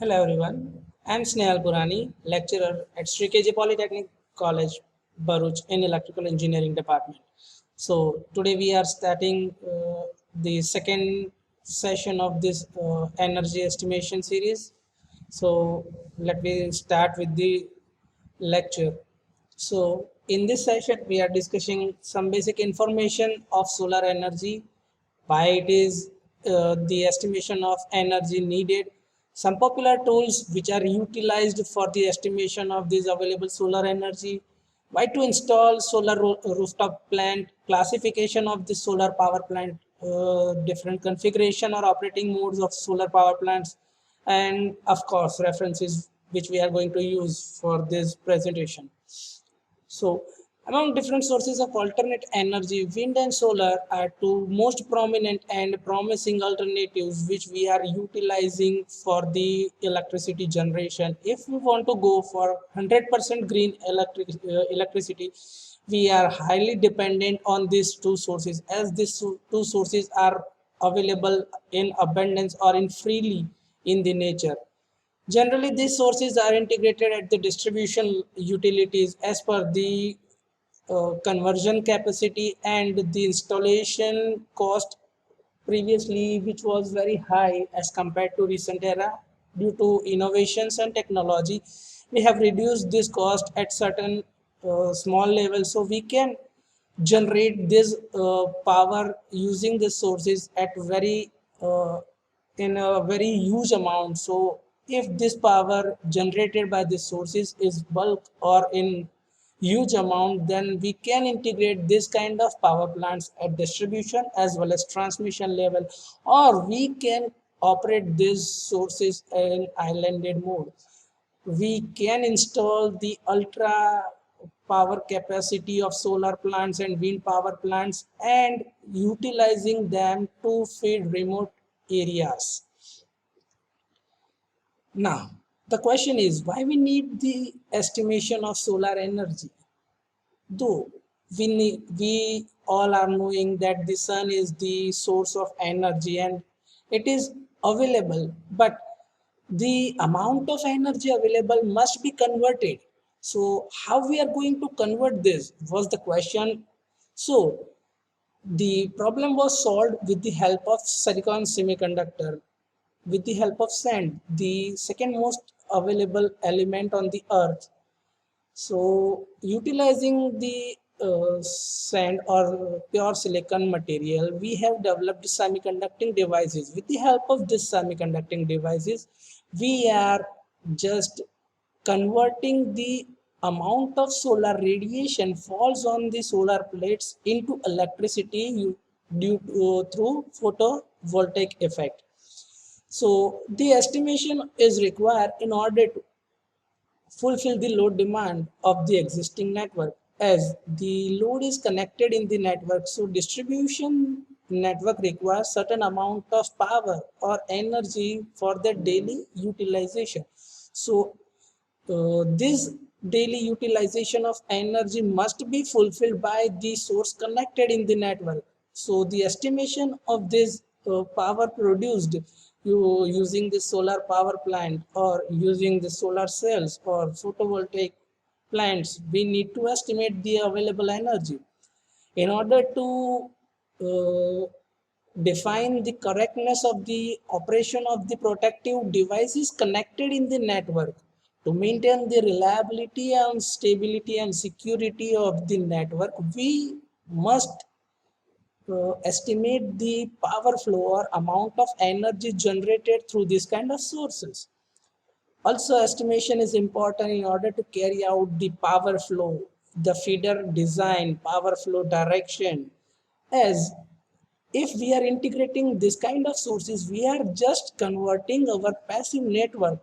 Hello everyone, I am Snehal Purani, lecturer at Sri KJ Polytechnic College, Bharuch in Electrical Engineering Department. So today we are starting the second session of this energy estimation series. So let me start with the lecture. So in this session we are discussing some basic information of solar energy, why it is the estimation of energy needed, some popular tools which are utilized for the estimation of this available solar energy, why to install solar rooftop plant, classification of the solar power plant, different configuration or operating modes of solar power plants, and of course references which we are going to use for this presentation. So, among different sources of alternate energy, wind and solar are two most prominent and promising alternatives which we are utilizing for the electricity generation. If we want to go for 100% green electricity, we are highly dependent on these two sources, as these two sources are available in abundance or in freely in the nature. Generally, these sources are integrated at the distribution utilities as per the conversion capacity and the installation cost previously, which was very high as compared to recent era. Due to innovations and technology, we have reduced this cost at certain small level, so we can generate this power using the sources at very in a very huge amount. So if this power generated by the sources is bulk or in huge amount, then we can integrate this kind of power plants at distribution as well as transmission level, or we can operate these sources in islanded mode. We can install the ultra power capacity of solar plants and wind power plants and utilizing them to feed remote areas. Now, the question is why we need the estimation of solar energy. Though we all are knowing that the sun is the source of energy and it is available, but the amount of energy available must be converted. So how we are going to convert this was the question. So the problem was solved with the help of silicon semiconductor, with the help of sand, the second most available element on the earth. So, utilizing the sand or pure silicon material, we have developed semiconducting devices. With the help of this semiconducting devices, we are just converting the amount of solar radiation falls on the solar plates into electricity through photovoltaic effect. So the estimation is required in order to fulfill the load demand of the existing network, as the load is connected in the network. So distribution network requires certain amount of power or energy for the daily utilization. So this daily utilization of energy must be fulfilled by the source connected in the network. So the estimation of this power produced using the solar power plant or using the solar cells or photovoltaic plants, we need to estimate the available energy in order to uh, define the correctness of the operation of the protective devices connected in the network. To maintain the reliability and stability and security of the network, we must estimate the power flow or amount of energy generated through this kind of sources. Also, estimation is important in order to carry out the power flow, the feeder design, power flow direction. As if we are integrating this kind of sources, we are just converting our passive network.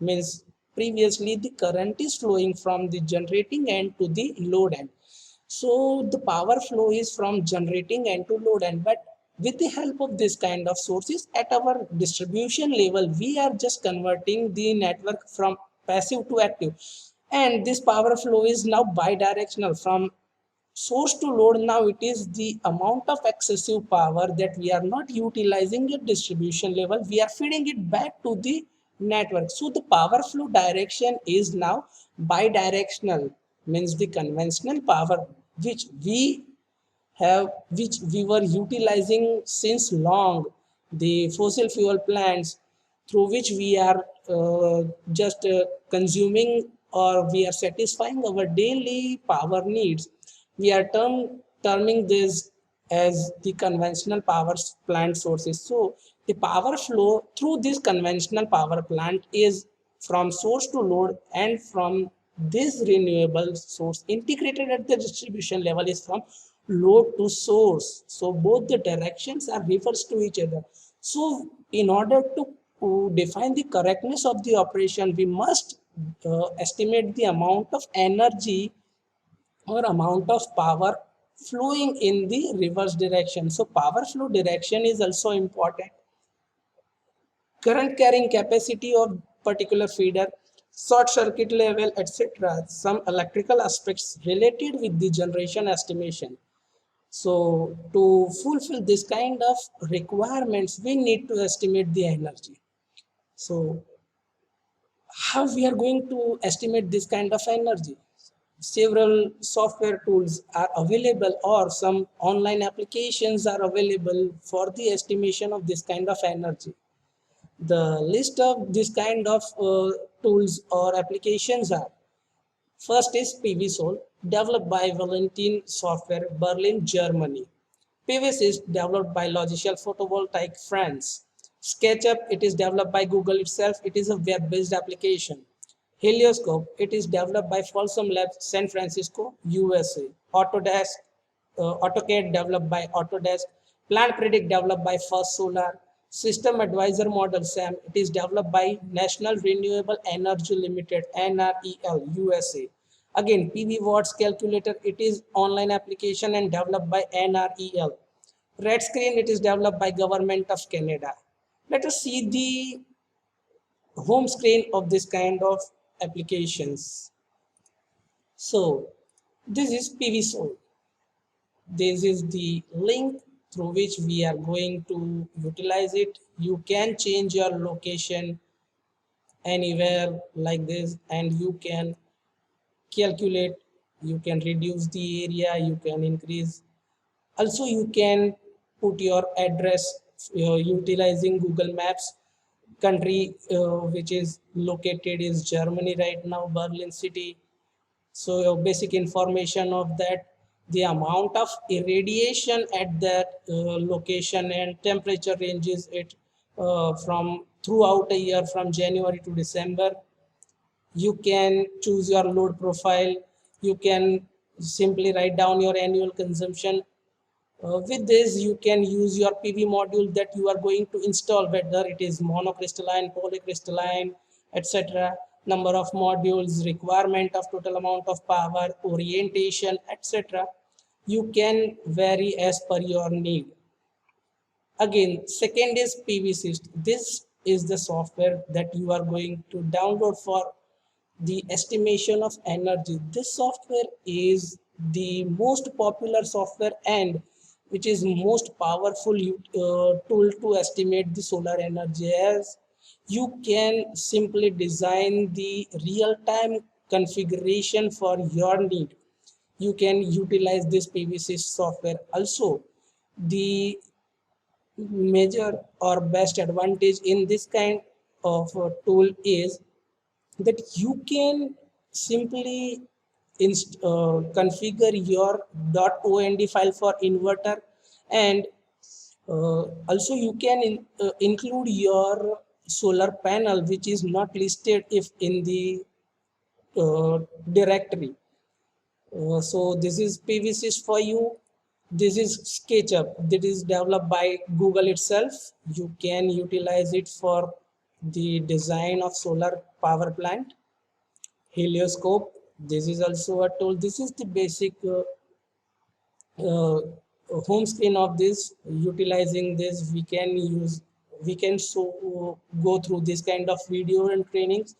Means previously the current is flowing from the generating end to the load end. So the power flow is from generating end to load end, but with the help of this kind of sources at our distribution level, we are just converting the network from passive to active. And this power flow is now bidirectional from source to load. Now it is the amount of excessive power that we are not utilizing at distribution level, we are feeding it back to the network. So the power flow direction is now bidirectional, means the conventional power which we were utilizing since long, the fossil fuel plants through which we are just consuming, or we are satisfying our daily power needs. We are terming this as the conventional power plant sources. So the power flow through this conventional power plant is from source to load, and from this renewable source integrated at the distribution level is from load to source. So both the directions are refers to each other. So in order to define the correctness of the operation, we must estimate the amount of energy or amount of power flowing in the reverse direction. So power flow direction is also important. Current carrying capacity of particular feeder, short circuit level, etc. Some electrical aspects related with the generation estimation. So to fulfill this kind of requirements, we need to estimate the energy. So how we are going to estimate this kind of energy? Several software tools are available, or some online applications are available for the estimation of this kind of energy. The list of this kind of tools or applications are: first is PVSol, developed by Valentin Software, Berlin, Germany. PVS is developed by Logiciel Photovoltaic, France. SketchUp, it is developed by Google itself. It is a web-based application. Helioscope, it is developed by Folsom Labs, San Francisco, USA. Autodesk, AutoCAD developed by Autodesk. Plant Predict developed by First Solar. System Advisor Model SAM, it is developed by National Renewable Energy Limited, NREL, USA. Again, PV Watts Calculator, it is online application and developed by NREL. Red Screen, it is developed by Government of Canada. Let us see the home screen of this kind of applications. So this is PVSol. This is the link through which we are going to utilize it. You can change your location anywhere like this, and you can calculate, you can reduce the area, you can increase. Also, you can put your address utilizing Google Maps. Country which is located is Germany right now, Berlin city. So your basic information of that, the amount of irradiation at that location, and temperature ranges it from throughout a year from January to December. You can choose your load profile. You can simply write down your annual consumption. With this, you can use your PV module that you are going to install, whether it is monocrystalline, polycrystalline, etc. Number of modules, requirement of total amount of power, orientation, etc. You can vary as per your need. Again, second is PVSys. This is the software that you are going to download for the estimation of energy. This software is the most popular software, and which is most powerful tool to estimate the solar energy, as you can simply design the real-time configuration for your need. You can utilize this PVC software. Also, the major or best advantage in this kind of tool is that you can simply configure your .ond file for inverter, and also you can include your solar panel which is not listed if in the directory. So this is PVCs for you. This is SketchUp that is developed by Google itself. You can utilize it for the design of solar power plant. Helioscope, this is also a tool. This is the basic uh, home screen of this. Utilizing this, we can go through this kind of video and trainings,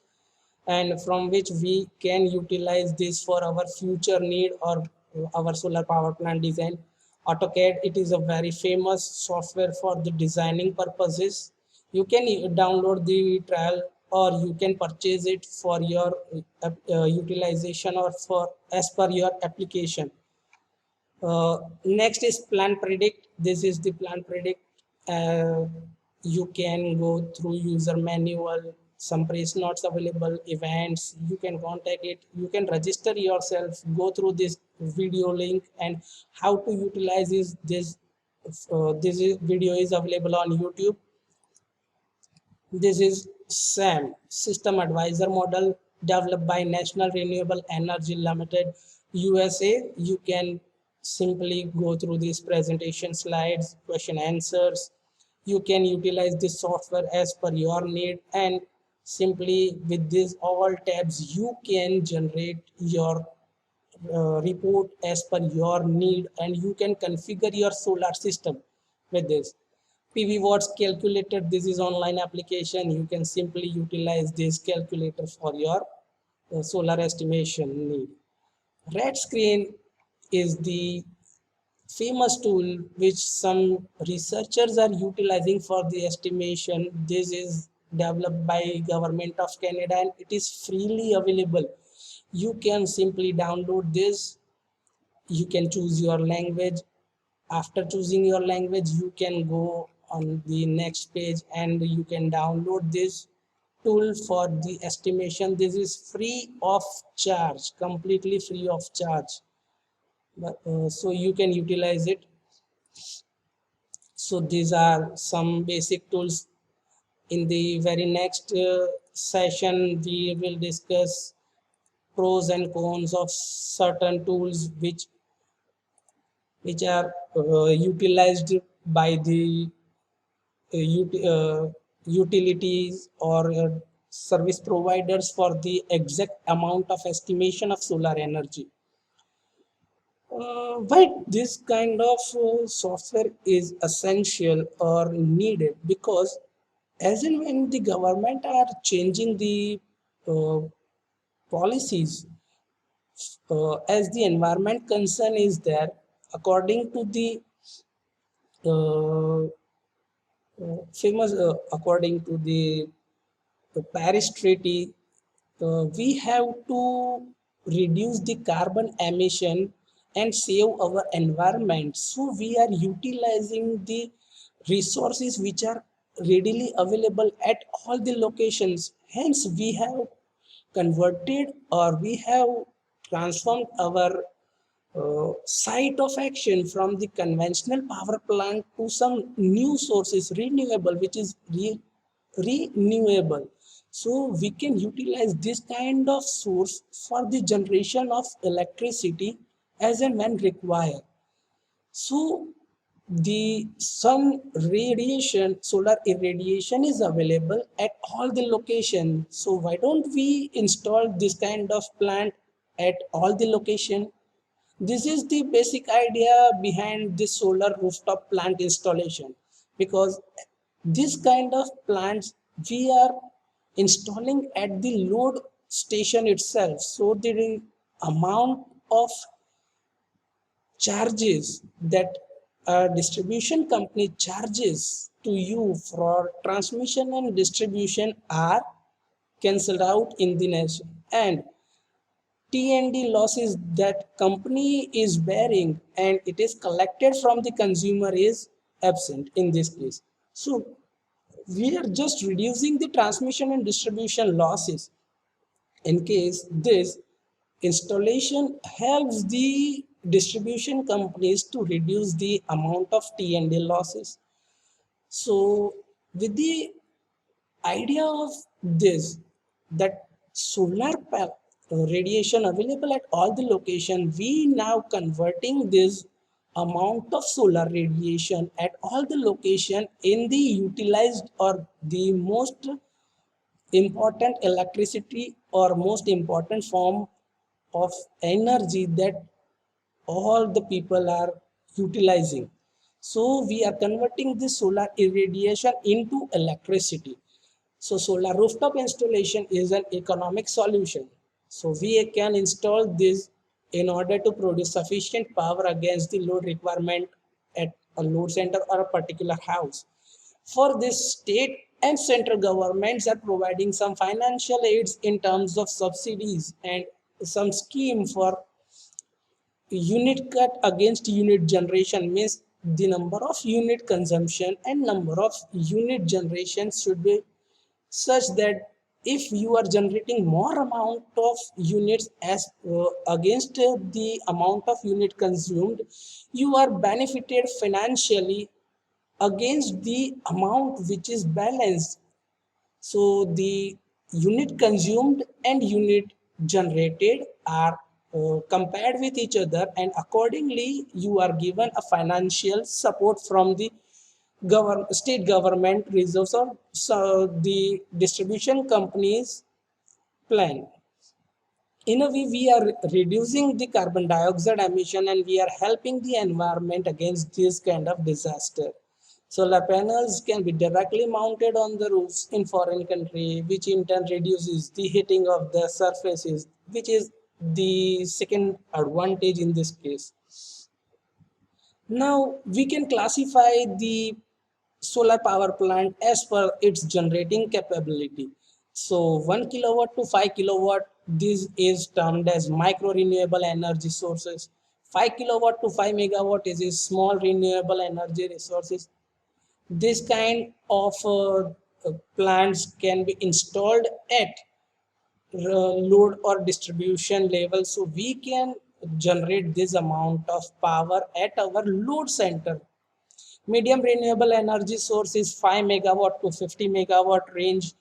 and from which we can utilize this for our future need or our solar power plant design. AutoCAD, it is a very famous software for the designing purposes. You can download the trial or you can purchase it for your utilization or for as per your application. Next is plan predict. This is the plan predict. Uh, you can go through user manual, some price notes available, events. You can contact it. You can register yourself. Go through this video link and how to utilize this. Video is available on YouTube. This is SAM, System Advisor Model, developed by National Renewable Energy Limited, USA. You can simply go through these presentation slides, question answers. You can utilize this software as per your need, and simply with these all tabs, you can generate your report as per your need, and you can configure your solar system with this. PV watts calculator, this is online application. You can simply utilize this calculator for your solar estimation need. Red screen is the famous tool which some researchers are utilizing for the estimation. This is developed by government of Canada and it is freely available. You can simply download this. You can choose your language. After choosing your language, you can go on the next page and you can download this tool for the estimation. This is free of charge, completely free of charge. So you can utilize it. So these are some basic tools. In the very next session, we will discuss pros and cons of certain tools which are utilized by the utilities or service providers for the exact amount of estimation of solar energy. Why this kind of software is essential or needed? Because as and when the government are changing the uh, policies, as the environment concern is there, according to the uh, famous according to the Paris Treaty, we have to reduce the carbon emission and save our environment. So we are utilizing the resources which are readily available at all the locations. Hence, we have converted or we have transformed our site of action from the conventional power plant to some new sources renewable, which is renewable. So we can utilize this kind of source for the generation of electricity as and when required. So the sun radiation, solar irradiation is available at all the locations. So why don't we install this kind of plant at all the location? This is the basic idea behind this solar rooftop plant installation, because this kind of plants we are installing at the load station itself. So the amount of charges that a distribution company charges to you for transmission and distribution are cancelled out in the nation, and T&D losses that company is bearing and it is collected from the consumer is absent in this case. So we are just reducing the transmission and distribution losses. In case this installation helps the distribution companies to reduce the amount of T&D losses. So with the idea of this, that radiation available at all the location, we now converting this amount of solar radiation at all the location in the utilized or the most important electricity or most important form of energy that all the people are utilizing. So we are converting this solar irradiation into electricity. So solar rooftop installation is an economic solution. So we can install this in order to produce sufficient power against the load requirement at a load center or a particular house. For this, state and central governments are providing some financial aids in terms of subsidies and some scheme for unit cut against unit generation, means the number of unit consumption and number of unit generation should be such that if you are generating more amount of units as against the amount of unit consumed, you are benefited financially against the amount which is balanced. So the unit consumed and unit generated are compared with each other, and accordingly you are given a financial support from the state government reserves or so the distribution companies plan. In a way, we are reducing the carbon dioxide emission and we are helping the environment against this kind of disaster. Solar panels can be directly mounted on the roofs in foreign country, which in turn reduces the heating of the surfaces, which is the second advantage in this case. Now we can classify the solar power plant as per its generating capability. So 1 kilowatt to 5 kilowatt, this is termed as micro renewable energy sources. 5 kilowatt to 5 megawatt is a small renewable energy resources. This kind of plants can be installed at load or distribution level, so we can generate this amount of power at our load center. Medium renewable energy source is 5 megawatt to 50 megawatt range.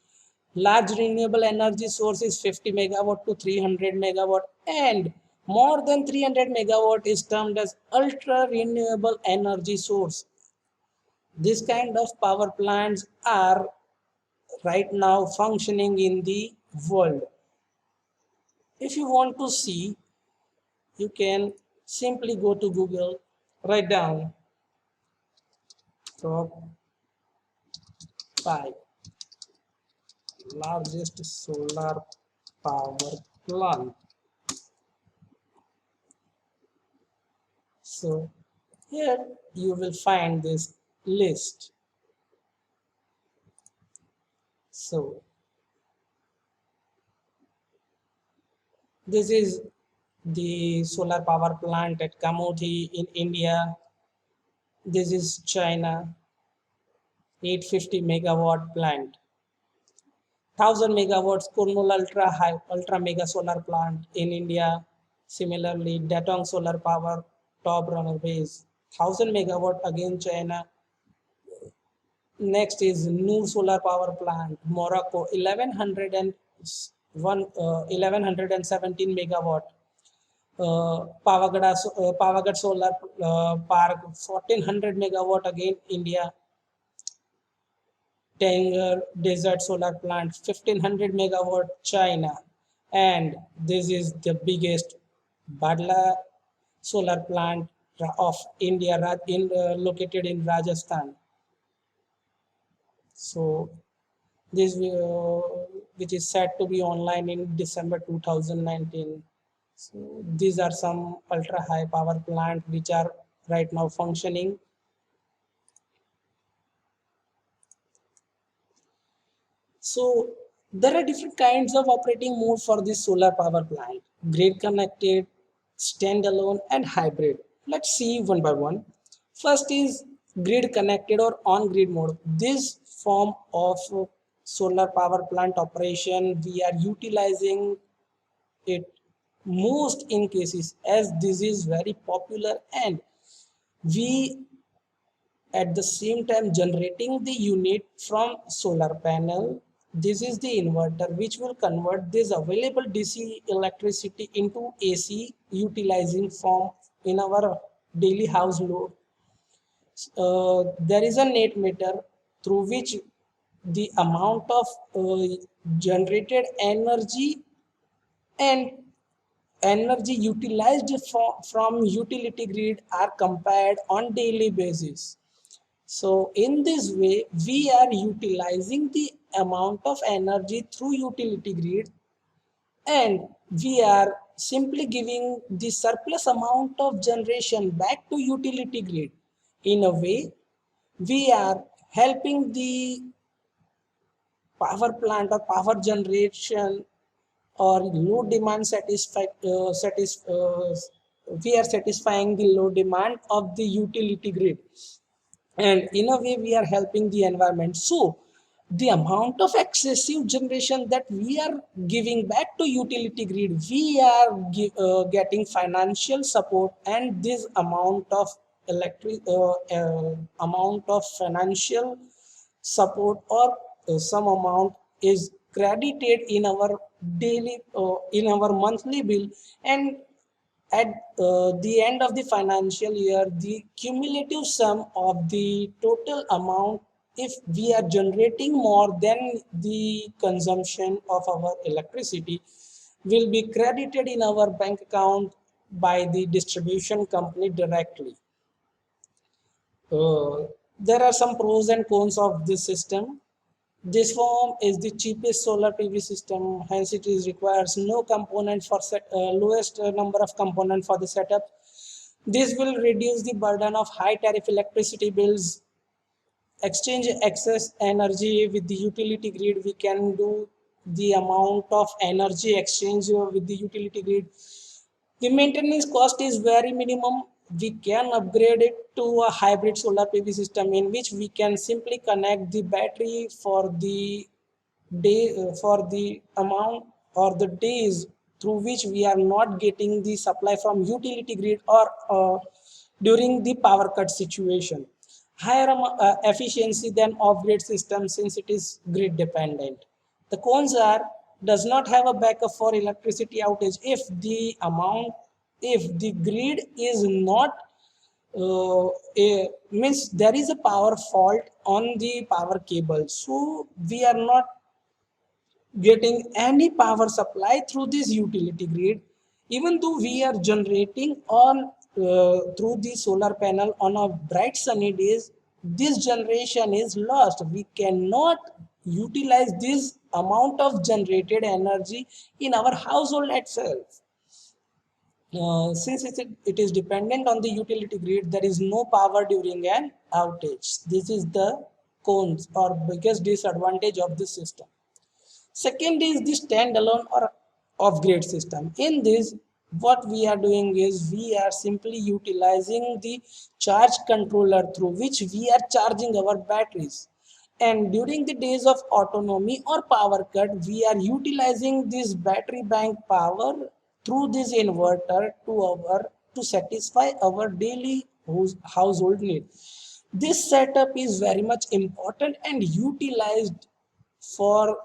Large renewable energy source is 50 megawatt to 300 megawatt, and more than 300 megawatt is termed as ultra renewable energy source. This kind of power plants are right now functioning in the world. If you want to see, you can simply go to Google, write down top 5 largest solar power plant. So here you will find this list. So this is the solar power plant at Kamothi in India. This is China, 850 megawatt plant. 1000 megawatts Kurnool ultra mega solar plant in India. Similarly, Datong solar power top runner base, 1000 megawatt again China. Next is Noor solar power plant, Morocco, 1117 megawatt. Pavagad solar park, 1400 megawatt again India. Tanger desert solar plant, 1500 megawatt China, and this is the biggest Badla solar plant of India located in Rajasthan. So this which is set to be online in December 2019. So these are some ultra high power plant which are right now functioning. So there are different kinds of operating mode for this solar power plant: grid connected, standalone, and hybrid. Let's see one by one. First is grid connected or on grid mode. This form of solar power plant operation, we are utilizing it most in cases as this is very popular, and we at the same time generating the unit from solar panel. This is the inverter which will convert this available DC electricity into AC utilizing from in our daily house load. There is a net meter through which the amount of generated energy and energy utilized from utility grid are compared on daily basis. So in this way, we are utilizing the amount of energy through utility grid, and we are simply giving the surplus amount of generation back to utility grid. In a way, we are helping the power plant or power generation or load demand we are satisfying the load demand of the utility grid, and in a way we are helping the environment. So the amount of excessive generation that we are giving back to utility grid, we are getting financial support, and this amount of financial support or some amount is credited in our in our monthly bill, and at the end of the financial year, the cumulative sum of the total amount, if we are generating more than the consumption of our electricity, will be credited in our bank account by the distribution company directly. Uh, there are some pros and cons of this system. This form is the cheapest solar PV system, hence it is requires no component for lowest number of component for the setup. This will reduce the burden of high tariff electricity bills, exchange excess energy with the utility grid. We can do the amount of energy exchange with the utility grid. The maintenance cost is very minimum. We can upgrade it to a hybrid solar PV system in which we can simply connect the battery for the day for the amount or the days through which we are not getting the supply from utility grid, or during the power cut situation. Higher efficiency than off-grid system since it is grid dependent. The cons are does not have a backup for electricity outage if the grid is not means there is a power fault on the power cable, so we are not getting any power supply through this utility grid. Even though we are generating on through the solar panel on a bright sunny days, this generation is lost. We cannot utilize this amount of generated energy in our household itself. Since it is dependent on the utility grid, there is no power during an outage. This is the cons or biggest disadvantage of this system. Second is the standalone or off-grid system. In this, what we are doing is we are simply utilizing the charge controller through which we are charging our batteries. And during the days of autonomy or power cut, we are utilizing this battery bank power through this inverter to satisfy our daily household need. This setup is very much important and utilized for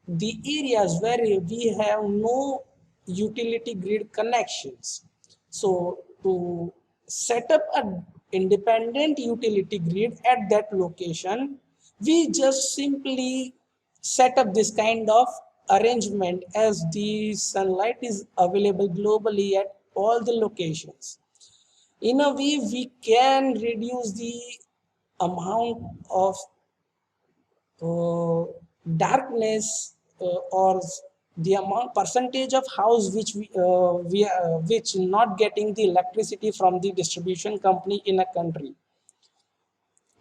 the areas where we have no utility grid connections. So to set up an independent utility grid at that location, we just simply set up this kind of arrangement as the sunlight is available globally at all the locations. In a way, we can reduce the amount of uh, darkness or the amount percentage of house which not getting the electricity from the distribution company in a country.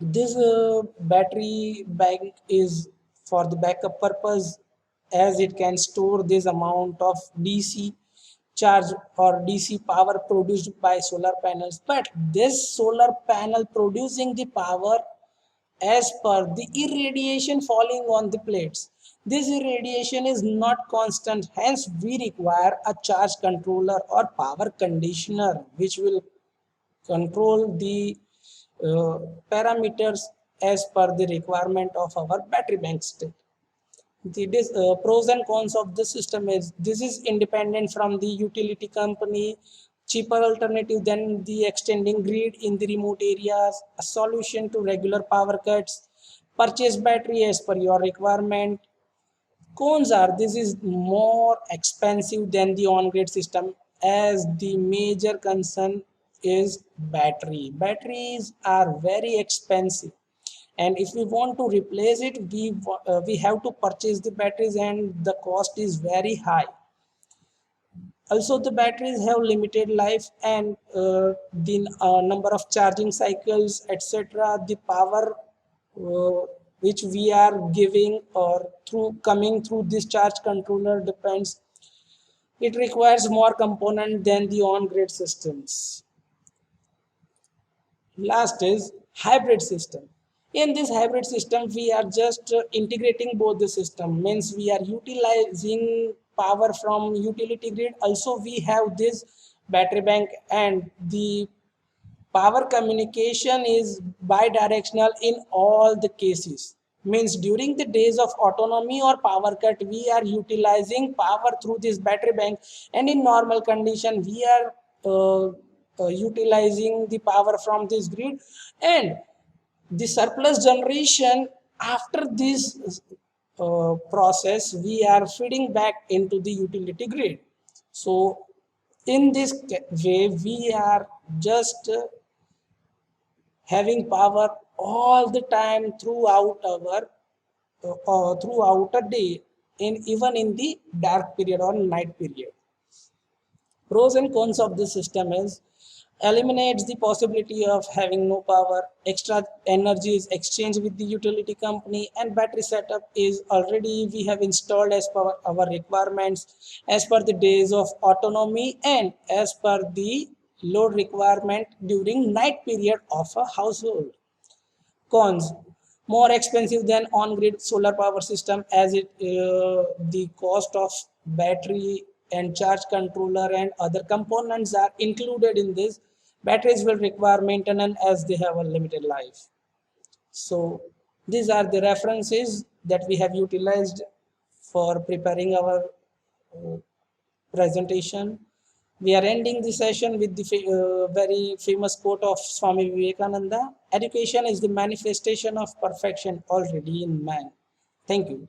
This battery bank is for the backup purpose, as it can store this amount of DC charge or DC power produced by solar panels. But this solar panel producing the power as per the irradiation falling on the plates. This irradiation is not constant, hence we require a charge controller or power conditioner which will control the parameters as per the requirement of our battery bank state. The pros and cons of the system is this is independent from the utility company, cheaper alternative than the extending grid in the remote areas, a solution to regular power cuts, purchase battery as per your requirement. Cons are this is more expensive than the on-grid system, as the major concern is battery. Batteries are very expensive, and if we want to replace it, we have to purchase the batteries, and the cost is very high. Also, the batteries have limited life, and the number of charging cycles, etc. The power which we are giving or through coming through this charge controller depends. It requires more component than the on-grid systems. Last is hybrid system. In this hybrid system, we are just integrating both the system. Means we are utilizing power from utility grid. Also, we have this battery bank, and the power communication is bidirectional in all the cases. Means during the days of autonomy or power cut, we are utilizing power through this battery bank, and in normal condition, we are utilizing the power from this grid, and the surplus generation after this process we are feeding back into the utility grid. So in this way we are just having power all the time throughout our throughout a day, in even in the dark period or night period. Pros and cons of this system is eliminates the possibility of having no power, extra energy is exchanged with the utility company, and battery setup is already we have installed as per our requirements, as per the days of autonomy and as per the load requirement during night period of a household. Cons: more expensive than on-grid solar power system, as it the cost of battery and charge controller and other components are included in this. Batteries will require maintenance as they have a limited life. So these are the references that we have utilized for preparing our presentation. We are ending the session with the very famous quote of Swami Vivekananda: education is the manifestation of perfection already in man. Thank you.